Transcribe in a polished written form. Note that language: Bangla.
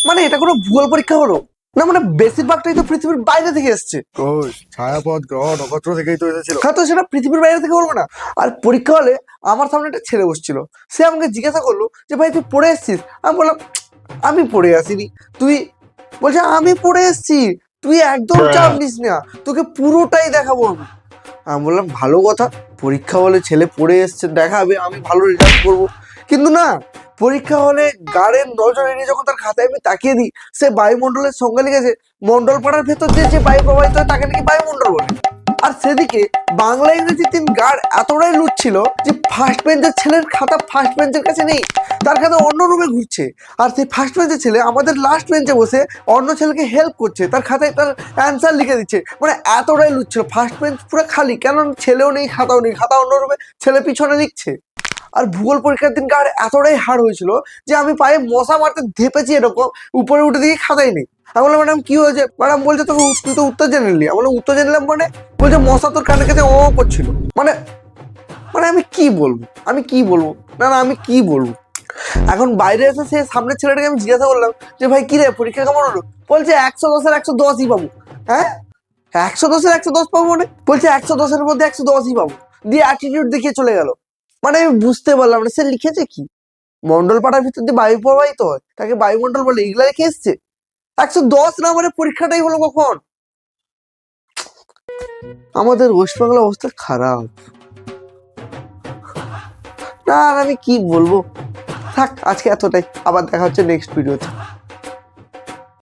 মানে এটা কোনো ভূগোল পরীক্ষা হলো না? মানে বেশিরভাগটাই তো পৃথিবীর বাইরে থেকে এসছে। কই ছায়াপথ গ্রহ নক্ষত্র থেকেই তো এসেছিল। হ্যাঁ, তো সেটা পৃথিবীর বাইরে থেকে বলবো না। আর পরীক্ষা হলে আমার সামনে একটা ছেলে বসছিল, সে আমাকে জিজ্ঞাসা করলো যে ভাই তুই পড়ে এসছিস? আমি বললাম আমি পড়ে আসিনি। তুই? বলছে আমি পড়ে এসছি, তুই একদম চাপ নিস না, তোকে পুরোটাই দেখাবো আমি। আমি বললাম ভালো কথা, পরীক্ষা হলে ছেলে পড়ে এসছে দেখাবে, আমি ভালো রেজাল্ট করবো। কিন্তু না, পরীক্ষা হলে গার্ডের নজর এড়িয়ে যখন তার খাতায় আমি তাকিয়ে দিই, সে বায়ুমণ্ডলের সংজ্ঞা লিখেছে মণ্ডল পাড়ার ভেতর দিয়ে যে বায়ু প্রবাহিত হয় তাকে নাকি বায়ুমণ্ডল বলে। আর সেদিকে বাংলা ইংরেজি 3 গার্ড এতটাই লুচ্ছিল যে ফার্স্ট বেঞ্চের ছেলের খাতা ফার্স্ট বেঞ্চের কাছে নেই, তার খাতা অন্য রুমে ঘুরছে। আর সেই ফার্স্ট বেঞ্চের ছেলে আমাদের লাস্ট বেঞ্চে বসে অন্য ছেলেকে হেল্প করছে, তার খাতায় তার অ্যান্সার লিখে দিচ্ছে। মানে এতটাই লুচ্ছিল, ফার্স্ট বেঞ্চ পুরো খালি, কেন ছেলেও নেই খাতাও নেই, খাতা অন্য রুমে, ছেলে পিছনে লিখছে। আর ভূগোল পরীক্ষার দিন গার্ড এতটাই হার্ড হয়েছিল যে আমি পায়ে মশা মারতে ধেপেছি এরকম, উপরে উঠে দিকে খাতাই নেই। আমি বললাম ম্যাডাম কি হয়েছে? ম্যাডাম বলছে তোকে তুই তো উত্তর জেনে নিলি। আমি বললাম উত্তর জেনে নিলাম মানে? বলছে মশা তোর কানে কাছে ও করছিল। মানে মানে আমি কি বলবো, আমি কি বলবো, না না আমি কি বলবো। এখন বাইরে এসে সে সামনের ছেলেটাকে আমি জিজ্ঞাসা করলাম যে ভাই কি রে পরীক্ষা কেমন হলো? বলছে 110-এর 110ই পাবো। হ্যাঁ, 110-এর 110 পাবো মানে? বলছে 110-এর মধ্যে 110ই পাবো, দিয়ে অ্যাটিটিউড দেখিয়ে চলে গেল। মানে আমি বুঝতে পারলাম না সে লিখেছে কি। মন্ডল পাড়ার ভিতর দিয়ে বায়ু প্রবাহিত হয় তাকে বায়ুমণ্ডল বলে, এগুলা লিখে এসছে। 110 না মানে পরীক্ষাটাই হলো কখন? আমাদের ওয়েস্ট বেঙ্গল অবস্থা খারাপ। না আর আমি কি বলবো, থাক আজকে এতটাই, আবার দেখা হচ্ছে নেক্সট ভিডিওতে।